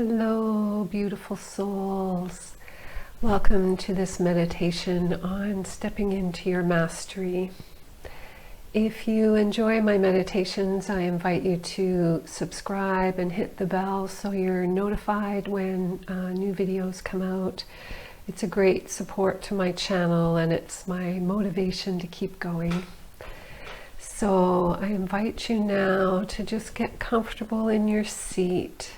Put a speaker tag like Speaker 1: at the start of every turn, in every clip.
Speaker 1: Hello, beautiful souls. Welcome to this meditation on stepping into your mastery. If you enjoy my meditations, I invite you to subscribe and hit the bell so you're notified when new videos come out. It's a great support to my channel and it's my motivation to keep going. So I invite you now to just get comfortable in your seat.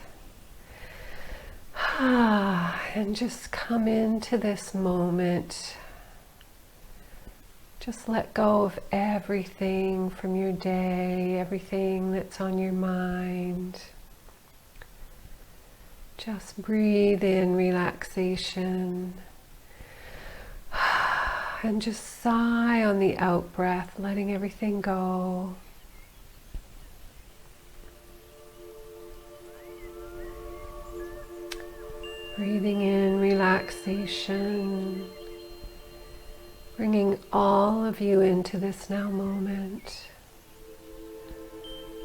Speaker 1: And just come into this moment. Just let go of everything from your day, everything that's on your mind. Just breathe in relaxation. And just sigh on the out breath, letting everything go. Breathing in relaxation, bringing all of you into this now moment.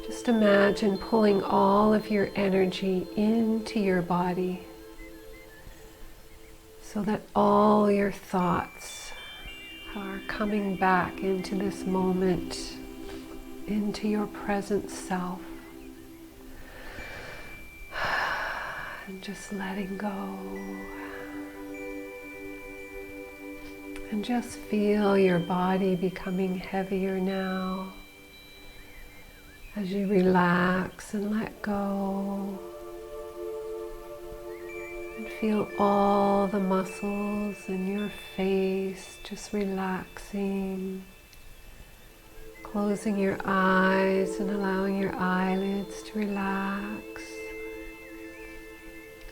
Speaker 1: Just imagine pulling all of your energy into your body so that all your thoughts are coming back into this moment, into your present self. And just letting go. And just feel your body becoming heavier now as you relax and let go. And feel all the muscles in your face just relaxing. Closing your eyes and allowing your eyelids to relax.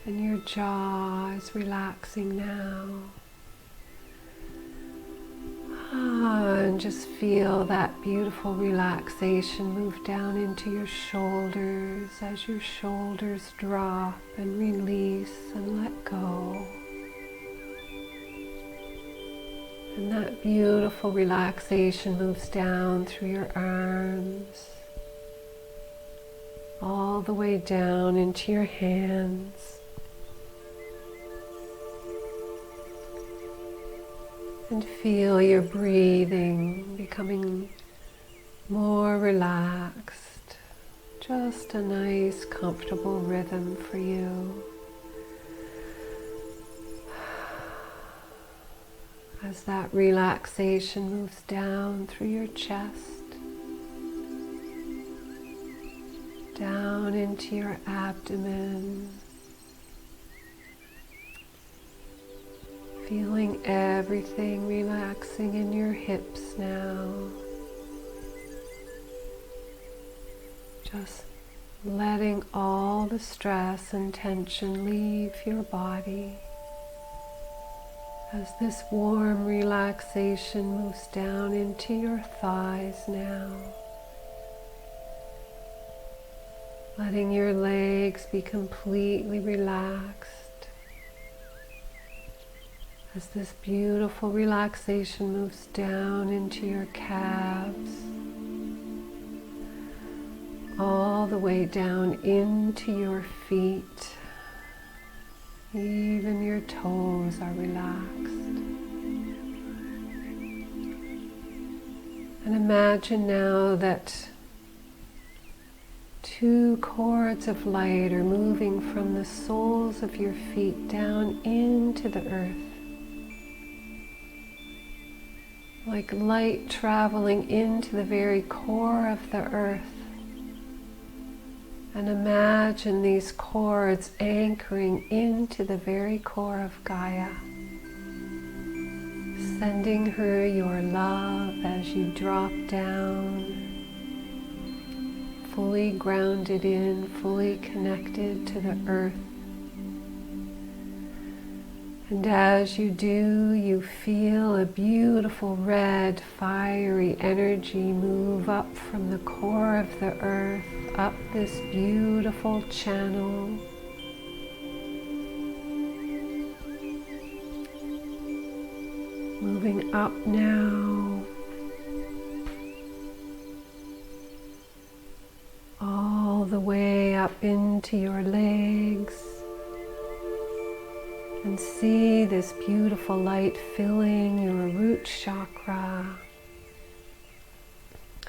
Speaker 1: And your jaw is relaxing now. And just feel that beautiful relaxation move down into your shoulders as your shoulders drop and release and let go. And that beautiful relaxation moves down through your arms, all the way down into your hands. And feel your breathing becoming more relaxed. Just a nice, comfortable rhythm for you. As that relaxation moves down through your chest, down into your abdomen. Feeling everything relaxing in your hips now. Just letting all the stress and tension leave your body as this warm relaxation moves down into your thighs now. Letting your legs be completely relaxed. As this beautiful relaxation moves down into your calves, all the way down into your feet, even your toes are relaxed. And imagine now that two cords of light are moving from the soles of your feet down into the earth. Like light traveling into the very core of the earth. And imagine these cords anchoring into the very core of Gaia. Sending her your love as you drop down. Fully grounded in, fully connected to the earth. And as you do, you feel a beautiful red, fiery energy move up from the core of the earth, up this beautiful channel. Moving up now, all the way up into your legs, And see this beautiful light filling your root chakra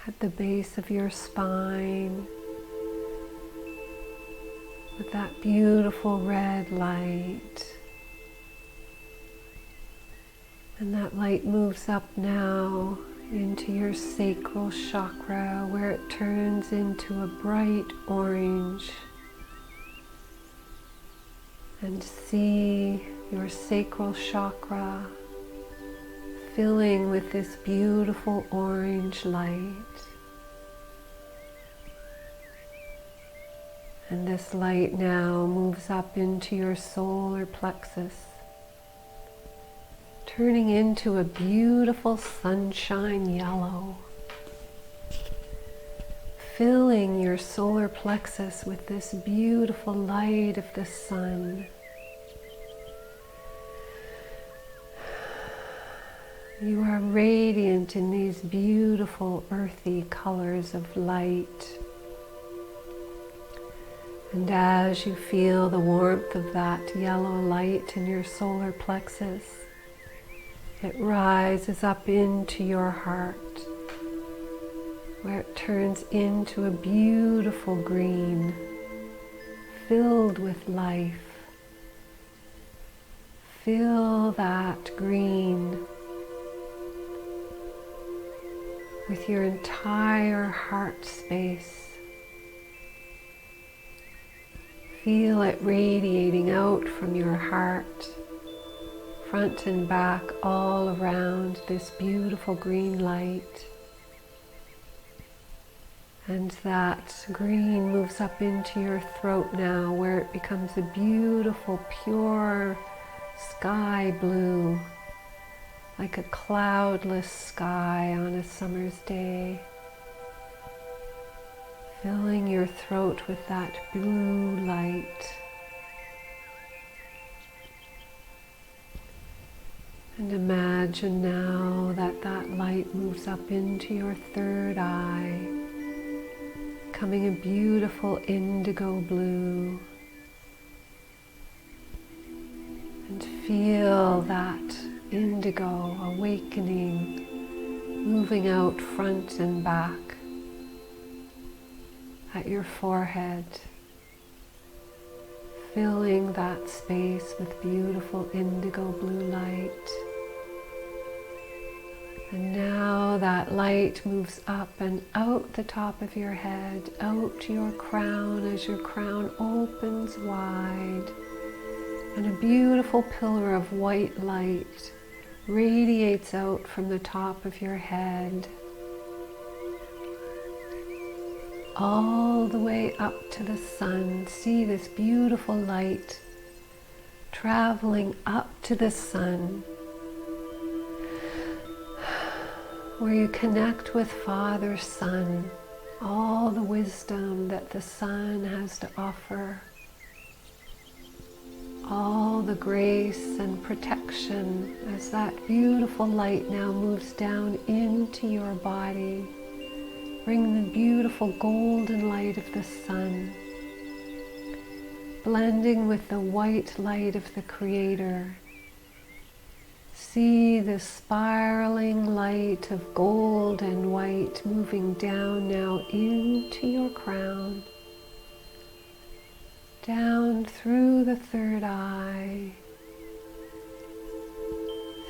Speaker 1: at the base of your spine with that beautiful red light. And that light moves up now into your sacral chakra, where it turns into a bright orange. And see your sacral chakra filling with this beautiful orange light. And this light now moves up into your solar plexus, turning into a beautiful sunshine yellow, filling your solar plexus with this beautiful light of the sun. You are radiant in these beautiful earthy colors of light. And as you feel the warmth of that yellow light in your solar plexus, it rises up into your heart, where it turns into a beautiful green, filled with life. Fill that green with your entire heart space. Feel it radiating out from your heart, front and back, all around this beautiful green light. And that green moves up into your throat now, where it becomes a beautiful, pure sky blue, like a cloudless sky on a summer's day. Filling your throat with that blue light. And imagine now that that light moves up into your third eye, becoming a beautiful indigo blue. And feel that indigo awakening, moving out front and back at your forehead, filling that space with beautiful indigo blue light. And now that light moves up and out the top of your head, out to your crown as your crown opens wide. And a beautiful pillar of white light radiates out from the top of your head, all the way up to the sun. See this beautiful light traveling up to the sun, where you connect with Father Sun, all the wisdom that the sun has to offer, all the grace and protection as that beautiful light now moves down into your body. Bring the beautiful golden light of the sun, blending with the white light of the Creator. See the spiraling light of gold and white moving down now into your crown, down through the third eye,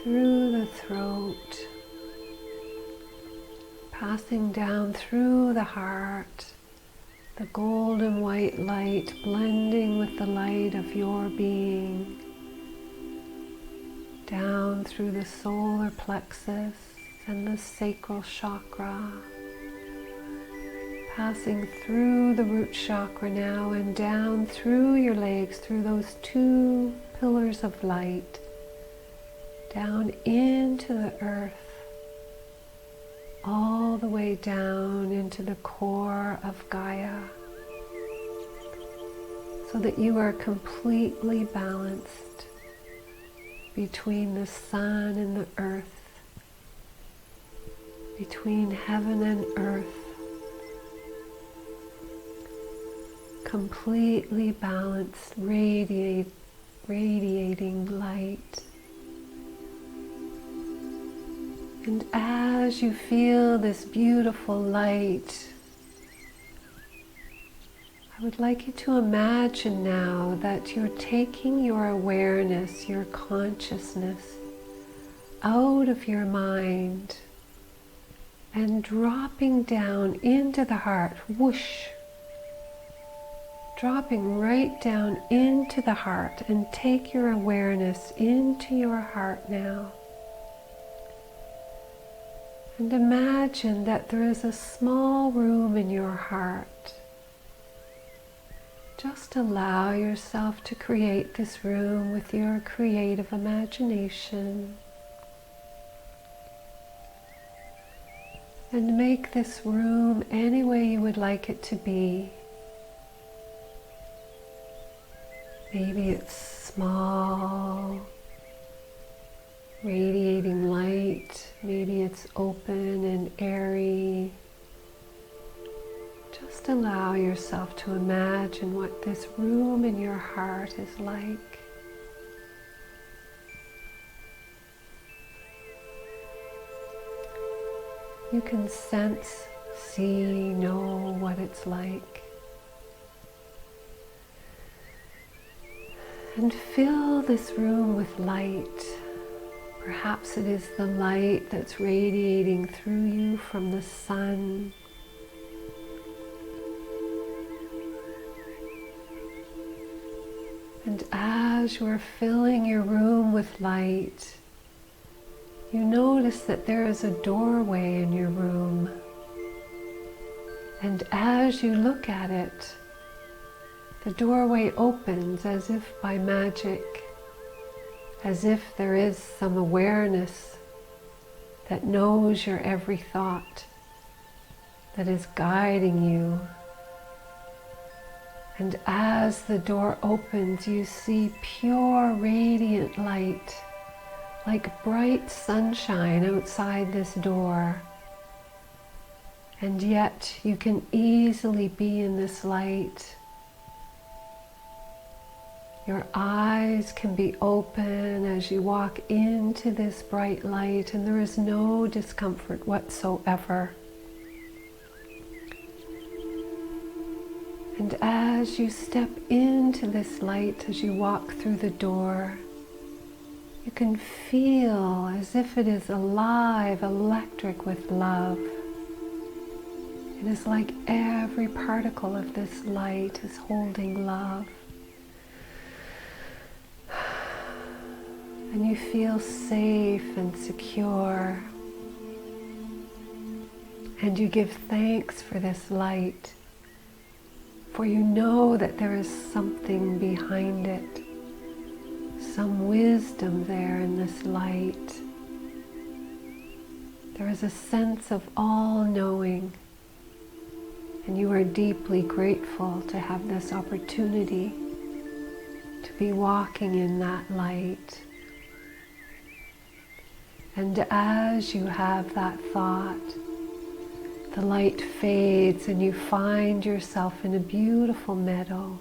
Speaker 1: through the throat, passing down through the heart, the golden white light blending with the light of your being, down through the solar plexus and the sacral chakra, passing through the root chakra now and down through your legs, through those two pillars of light, down into the earth, all the way down into the core of Gaia, so that you are completely balanced between the sun and the earth, between heaven and earth, completely balanced, radiating light. And as you feel this beautiful light, I would like you to imagine now that you're taking your awareness, your consciousness, out of your mind and dropping down into the heart, whoosh, dropping right down into the heart, and take your awareness into your heart now. And imagine that there is a small room in your heart. Just allow yourself to create this room with your creative imagination. And make this room any way you would like it to be. Maybe it's small, radiating light. Maybe it's open and airy. Just allow yourself to imagine what this room in your heart is like. You can sense, see, know what it's like. And fill this room with light. Perhaps it is the light that's radiating through you from the sun. And as you are filling your room with light, you notice that there is a doorway in your room. And as you look at it, the doorway opens as if by magic, as if there is some awareness that knows your every thought, that is guiding you. And as the door opens, you see pure, radiant light, like bright sunshine outside this door. And yet you can easily be in this light. Your eyes can be open as you walk into this bright light, and there is no discomfort whatsoever. And as you step into this light, as you walk through the door, you can feel as if it is alive, electric with love. It is like every particle of this light is holding love. And you feel safe and secure. And you give thanks for this light, for you know that there is something behind it. Some wisdom there in this light. There is a sense of all-knowing, and you are deeply grateful to have this opportunity to be walking in that light. And as you have that thought, the light fades and you find yourself in a beautiful meadow.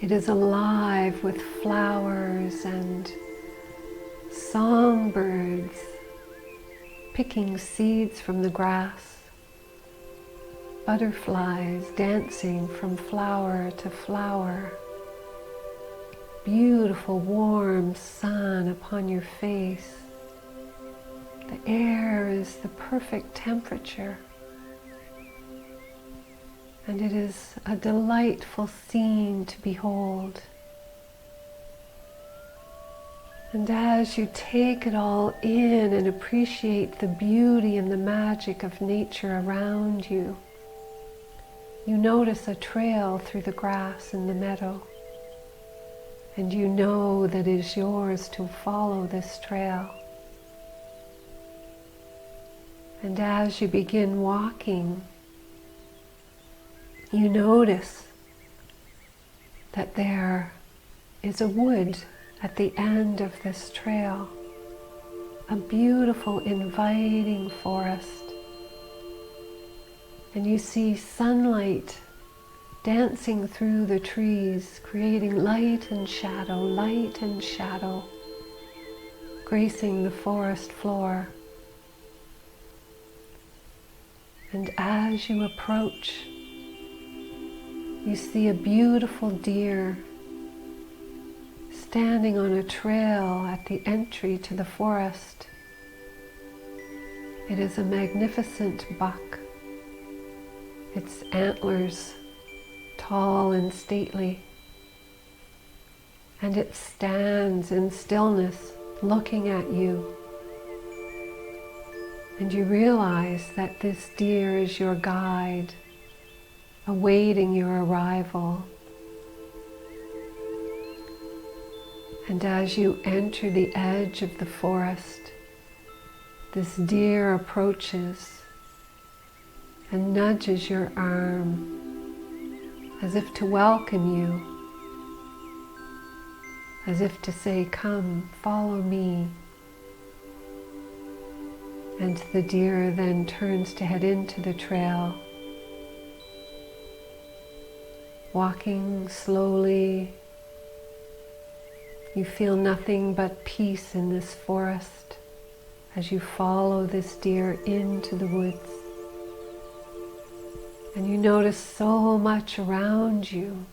Speaker 1: It is alive with flowers and songbirds picking seeds from the grass, butterflies dancing from flower to flower, beautiful warm sun upon your face. The air is the perfect temperature. And it is a delightful scene to behold. And as you take it all in and appreciate the beauty and the magic of nature around you, you notice a trail through the grass in the meadow. And you know that it is yours to follow this trail. And as you begin walking, you notice that there is a wood at the end of this trail, a beautiful, inviting forest. And you see sunlight dancing through the trees, creating light and shadow, gracing the forest floor. And as you approach, you see a beautiful deer standing on a trail at the entry to the forest. It is a magnificent buck, its antlers tall and stately, and it stands in stillness looking at you. And you realize that this deer is your guide, awaiting your arrival. And as you enter the edge of the forest, this deer approaches and nudges your arm as if to welcome you, as if to say, "Come, follow me." And the deer then turns to head into the trail, walking slowly. You feel nothing but peace in this forest as you follow this deer into the woods. And you notice so much around you.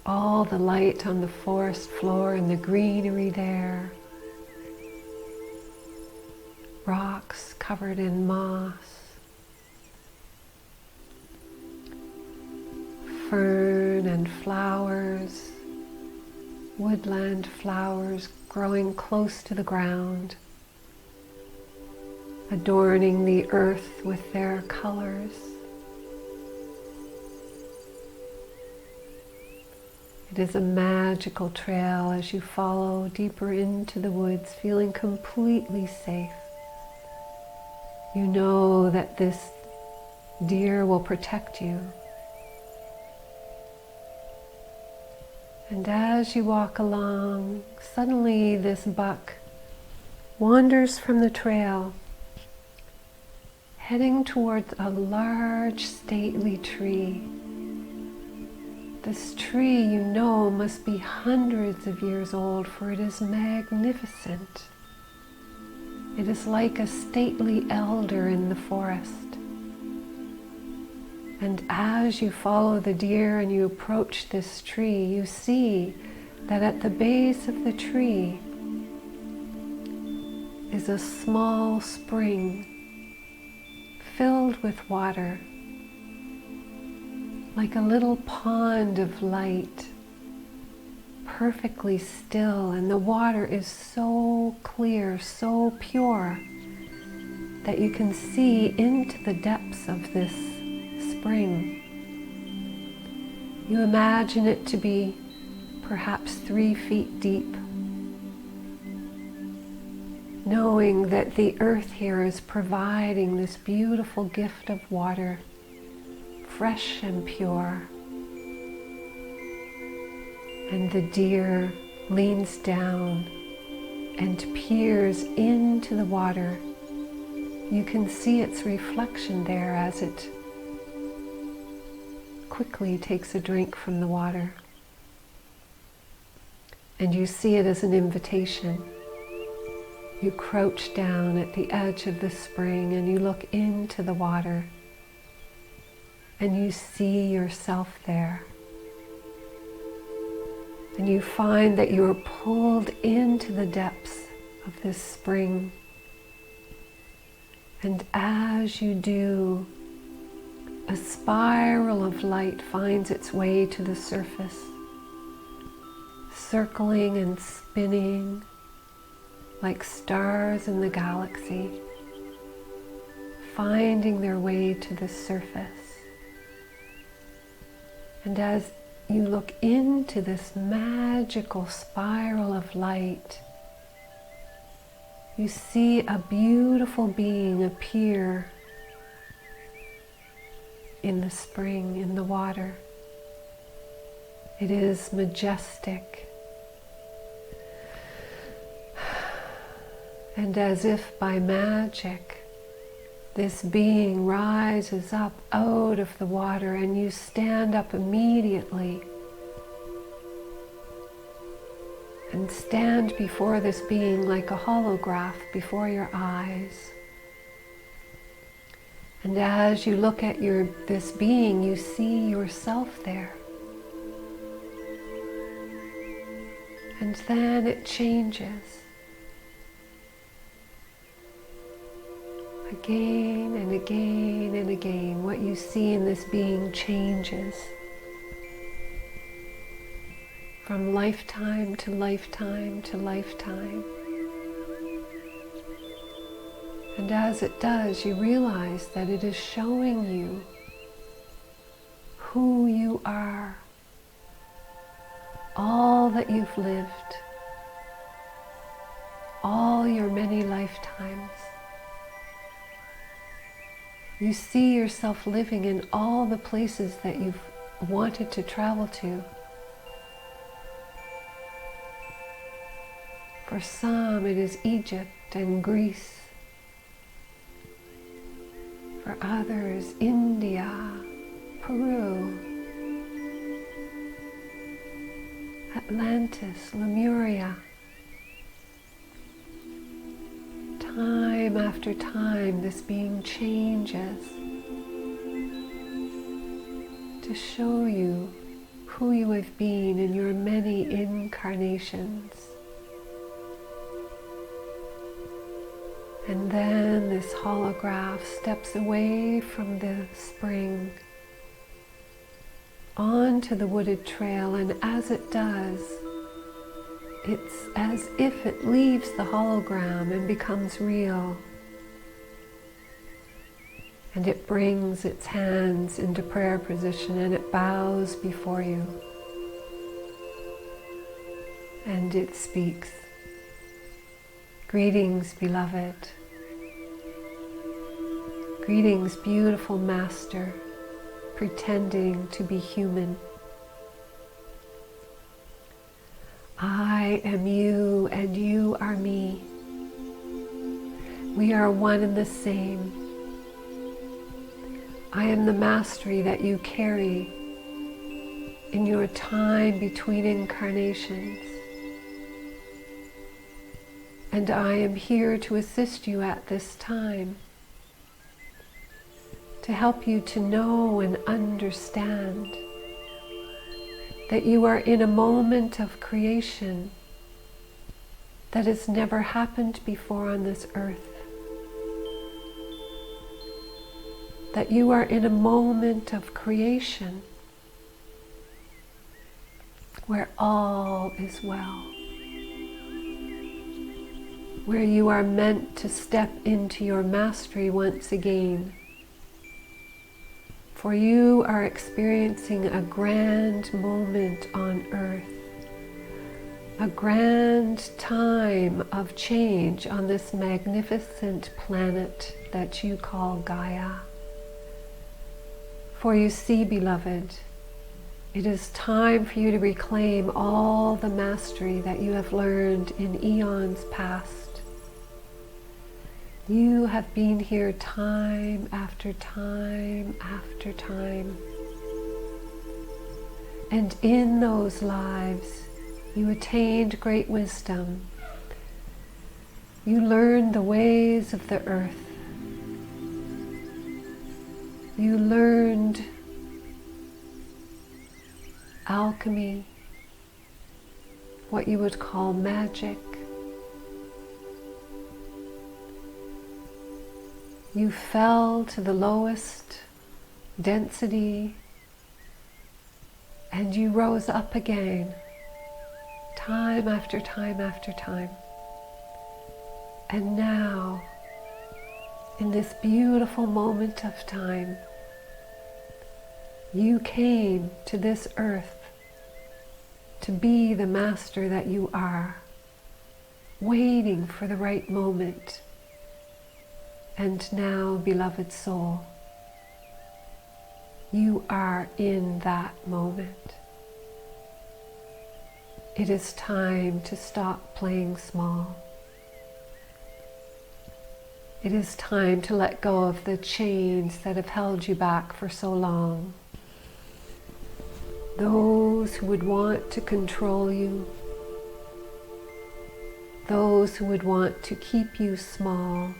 Speaker 1: All the light on the forest floor and the greenery there. Rocks covered in moss. Fern and flowers. Woodland flowers growing close to the ground, adorning the earth with their colors. It is a magical trail as you follow deeper into the woods, feeling completely safe. You know that this deer will protect you. And as you walk along, suddenly this buck wanders from the trail, heading towards a large, stately tree. This tree, you know, must be hundreds of years old, for it is magnificent. It is like a stately elder in the forest. And as you follow the deer and you approach this tree, you see that at the base of the tree is a small spring filled with water, like a little pond of light, perfectly still, and the water is so clear, so pure, that you can see into the depths of this spring. You imagine it to be perhaps 3 feet deep, knowing that the earth here is providing this beautiful gift of water, fresh and pure. And the deer leans down and peers into the water. You can see its reflection there as it quickly takes a drink from the water. And you see it as an invitation. You crouch down at the edge of the spring and you look into the water and you see yourself there. And you find that you are pulled into the depths of this spring. And as you do, a spiral of light finds its way to the surface, circling and spinning like stars in the galaxy, finding their way to the surface. And as you look into this magical spiral of light, you see a beautiful being appear in the spring, in the water. It is majestic. And as if by magic, This being rises up out of the water, and you stand up immediately and stand before this being like a holograph before your eyes. And as you look at this being, you see yourself there. And then it changes. Again and again and again, what you see in this being changes from lifetime to lifetime to lifetime. And as it does, you realize that it is showing you who you are, all that you've lived, all your many lifetimes. You see yourself living in all the places that you've wanted to travel to. For some, it is Egypt and Greece. For others, India, Peru, Atlantis, Lemuria. Time after time, this being changes to show you who you have been in your many incarnations. And then this holograph steps away from the spring onto the wooded trail, and as it does, it's as if it leaves the hologram and becomes real. And it brings its hands into prayer position and it bows before you. And it speaks. Greetings, beloved. Greetings, beautiful master, pretending to be human. I am you and you are me. We are one and the same. I am the mastery that you carry in your time between incarnations. And I am here to assist you at this time, to help you to know and understand that you are in a moment of creation that has never happened before on this earth. That you are in a moment of creation where all is well. Where you are meant to step into your mastery once again. For you are experiencing a grand moment on earth. A grand time of change on this magnificent planet that you call Gaia. For you see, beloved, it is time for you to reclaim all the mastery that you have learned in eons past. You have been here time after time after time. And in those lives, you attained great wisdom. You learned the ways of the earth. You learned alchemy, what you would call magic. You fell to the lowest density and you rose up again, time after time after time. And now, in this beautiful moment of time, you came to this earth to be the master that you are, waiting for the right moment. And now, beloved soul, you are in that moment. It is time to stop playing small. It is time to let go of the chains that have held you back for so long. Those who would want to control you, those who would want to keep you small,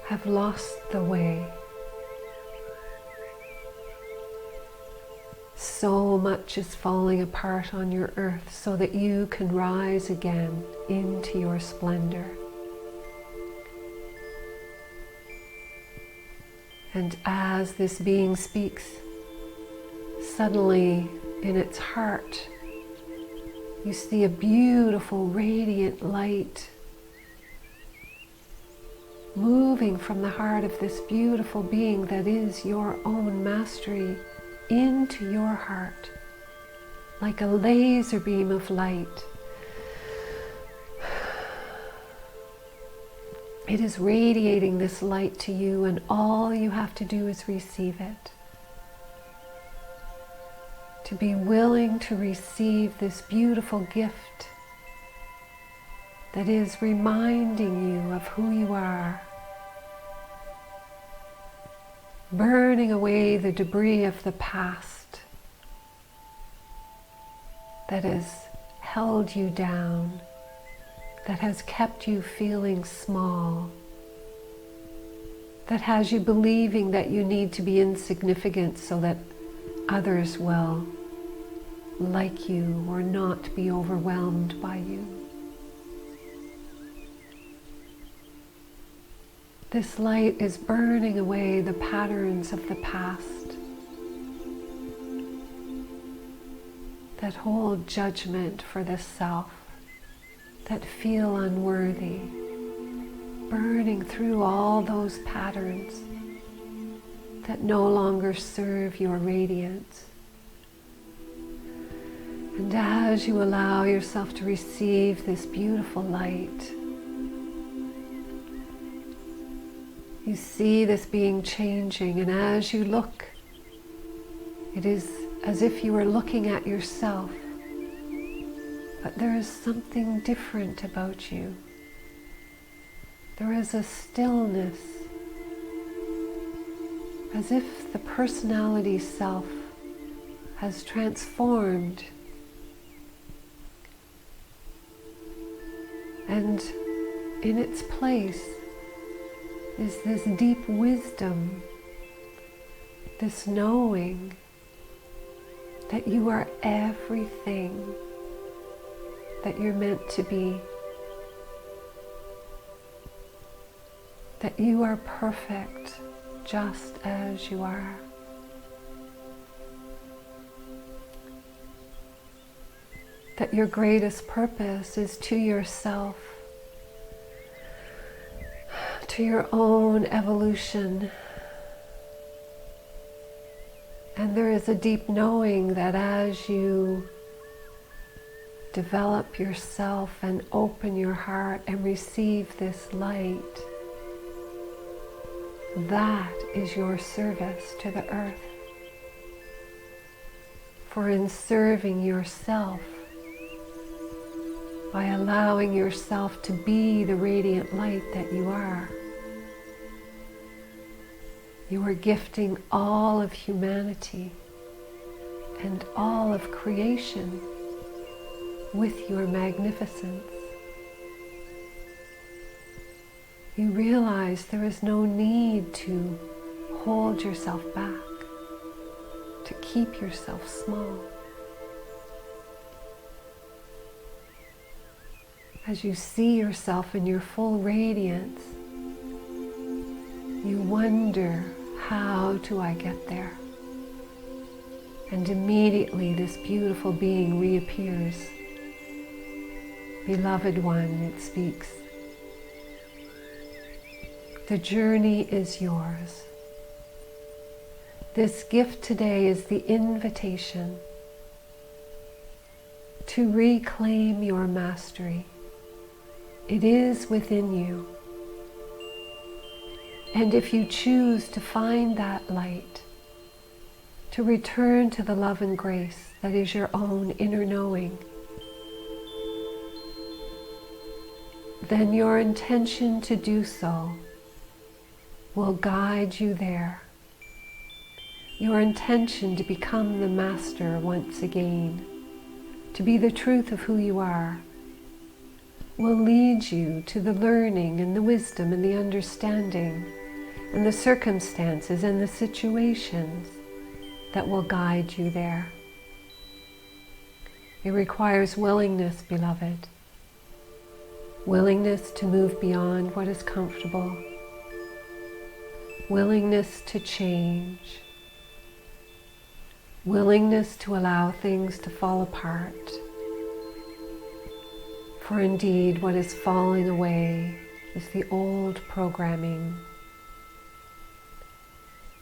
Speaker 1: have lost the way. So much is falling apart on your earth so that you can rise again into your splendor. And as this being speaks, suddenly in its heart, you see a beautiful radiant light moving from the heart of this beautiful being that is your own mastery into your heart, like a laser beam of light. It is radiating this light to you, and all you have to do is receive it. To be willing to receive this beautiful gift that is reminding you of who you are, burning away the debris of the past that has held you down, that has kept you feeling small, that has you believing that you need to be insignificant so that others will like you or not be overwhelmed by you. This light is burning away the patterns of the past that hold judgment for the self, that feel unworthy, burning through all those patterns that no longer serve your radiance. And as you allow yourself to receive this beautiful light, you see this being changing, and as you look, it is as if you were looking at yourself, but there is something different about you. There is a stillness, as if the personality self has transformed, and in its place is this deep wisdom, this knowing that you are everything that you're meant to be, that you are perfect just as you are. That your greatest purpose is to yourself, to your own evolution. And there is a deep knowing that as you develop yourself and open your heart and receive this light, that is your service to the earth. For in serving yourself, by allowing yourself to be the radiant light that you are gifting all of humanity and all of creation with your magnificence. You realize there is no need to hold yourself back, to keep yourself small. As you see yourself in your full radiance, you wonder, how do I get there? And immediately this beautiful being reappears. Beloved one, it speaks. The journey is yours. This gift today is the invitation to reclaim your mastery. It is within you. And if you choose to find that light, to return to the love and grace that is your own inner knowing, then your intention to do so will guide you there. Your intention to become the master once again, to be the truth of who you are, will lead you to the learning and the wisdom and the understanding and the circumstances and the situations that will guide you there. It requires willingness, beloved. Willingness to move beyond what is comfortable. Willingness to change. Willingness to allow things to fall apart. For indeed, what is falling away is the old programming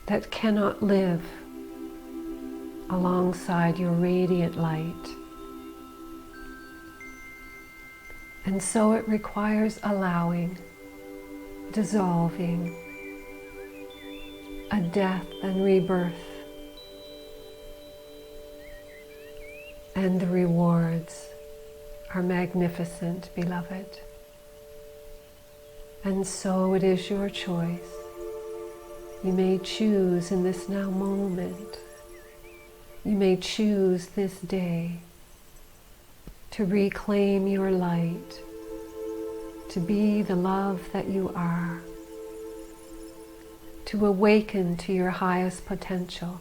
Speaker 1: that cannot live alongside your radiant light. And so it requires allowing, dissolving, a death and rebirth. And the rewards are magnificent, beloved. And so it is your choice. You may choose in this now moment. You may choose this day to reclaim your light, to be the love that you are, to awaken to your highest potential.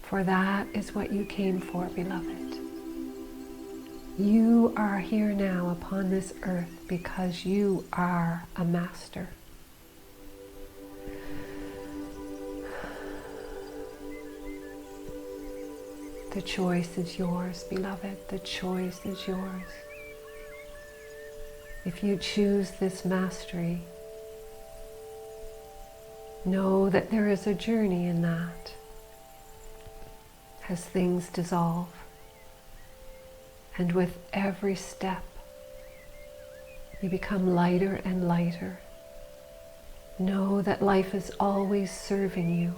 Speaker 1: For that is what you came for, beloved. You are here now upon this earth because you are a master. The choice is yours, beloved. The choice is yours. If you choose this mastery, know that there is a journey in that as things dissolve. And with every step, you become lighter and lighter. Know that life is always serving you.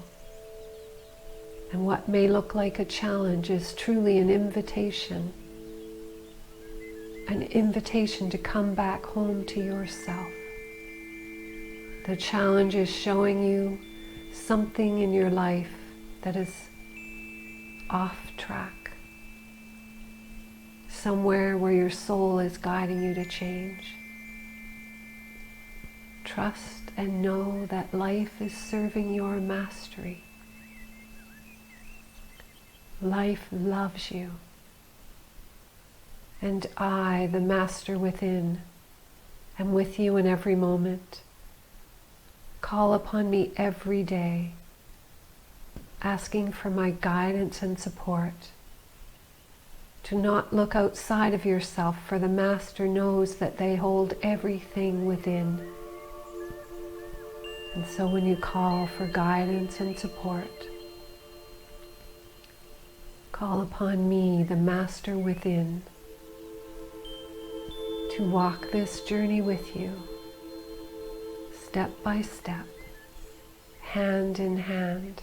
Speaker 1: And what may look like a challenge is truly an invitation to come back home to yourself. The challenge is showing you something in your life that is off track, somewhere where your soul is guiding you to change. Trust and know that life is serving your mastery. Life loves you. And I, the master within, am with you in every moment. Call upon me every day, asking for my guidance and support. Do not look outside of yourself, for the master knows that they hold everything within. And so when you call for guidance and support, call upon me, the master within, to walk this journey with you, step by step, hand in hand,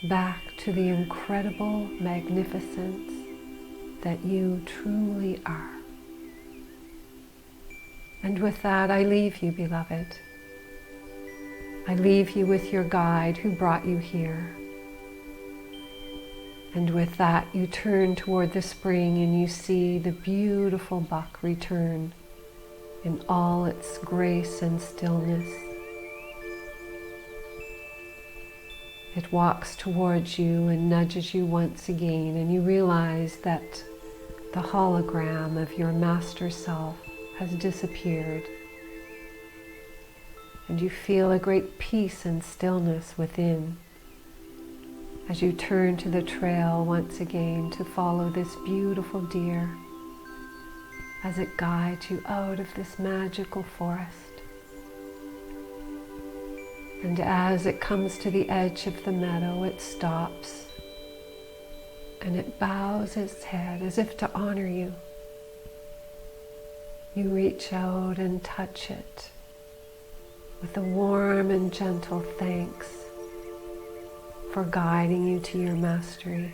Speaker 1: back to the incredible magnificence that you truly are. And with that, I leave you, beloved. I leave you with your guide who brought you here. And with that, you turn toward the spring and you see the beautiful buck return in all its grace and stillness. It walks towards you and nudges you once again, and you realize that the hologram of your master self has disappeared. And you feel a great peace and stillness within as you turn to the trail once again to follow this beautiful deer as it guides you out of this magical forest. And as it comes to the edge of the meadow, it stops and it bows its head as if to honor you. You reach out and touch it with a warm and gentle thanks for guiding you to your mastery.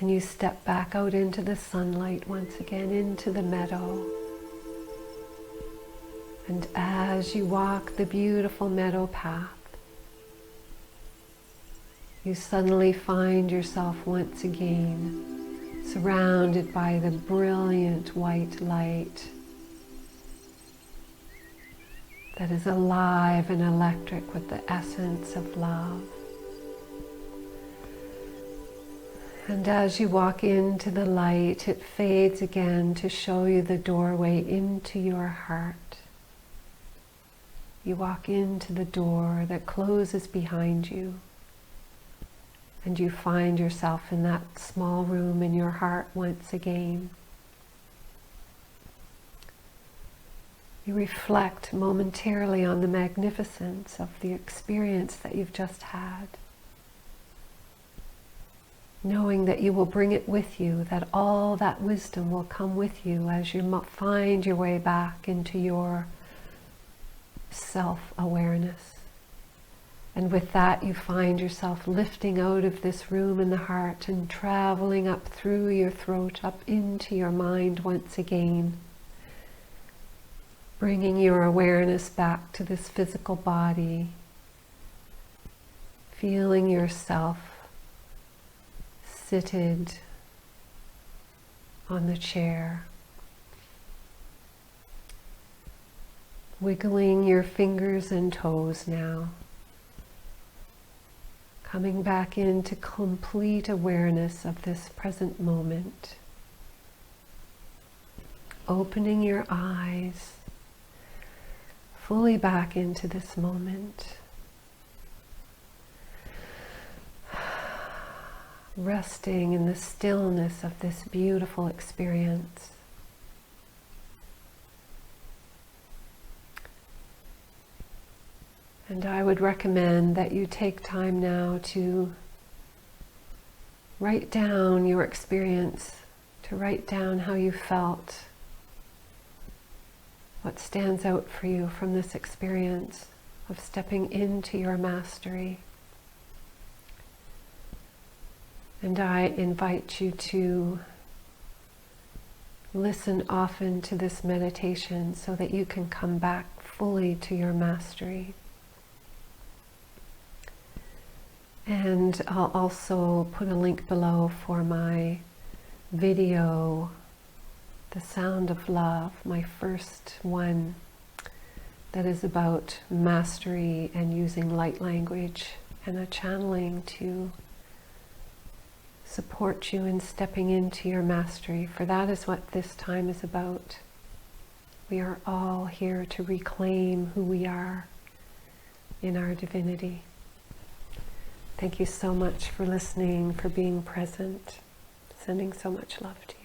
Speaker 1: And you step back out into the sunlight once again, into the meadow. And as you walk the beautiful meadow path, you suddenly find yourself once again surrounded by the brilliant white light that is alive and electric with the essence of love. And as you walk into the light, it fades again to show you the doorway into your heart. You walk into the door that closes behind you, and you find yourself in that small room in your heart once again. You reflect momentarily on the magnificence of the experience that you've just had, knowing that you will bring it with you, that all that wisdom will come with you as you find your way back into your self-awareness. And with that, you find yourself lifting out of this room in the heart and traveling up through your throat, up into your mind once again, bringing your awareness back to this physical body, feeling yourself seated on the chair, wiggling your fingers and toes now, coming back into complete awareness of this present moment, opening your eyes fully back into this moment, resting in the stillness of this beautiful experience. And I would recommend that you take time now to write down your experience, to write down how you felt, what stands out for you from this experience of stepping into your mastery. And I invite you to listen often to this meditation so that you can come back fully to your mastery. And I'll also put a link below for my video, The Sound of Love, my first one that is about mastery and using light language and a channeling to support you in stepping into your mastery, for that is what this time is about. We are all here to reclaim who we are in our divinity. Thank you so much for listening, for being present. Sending so much love to you.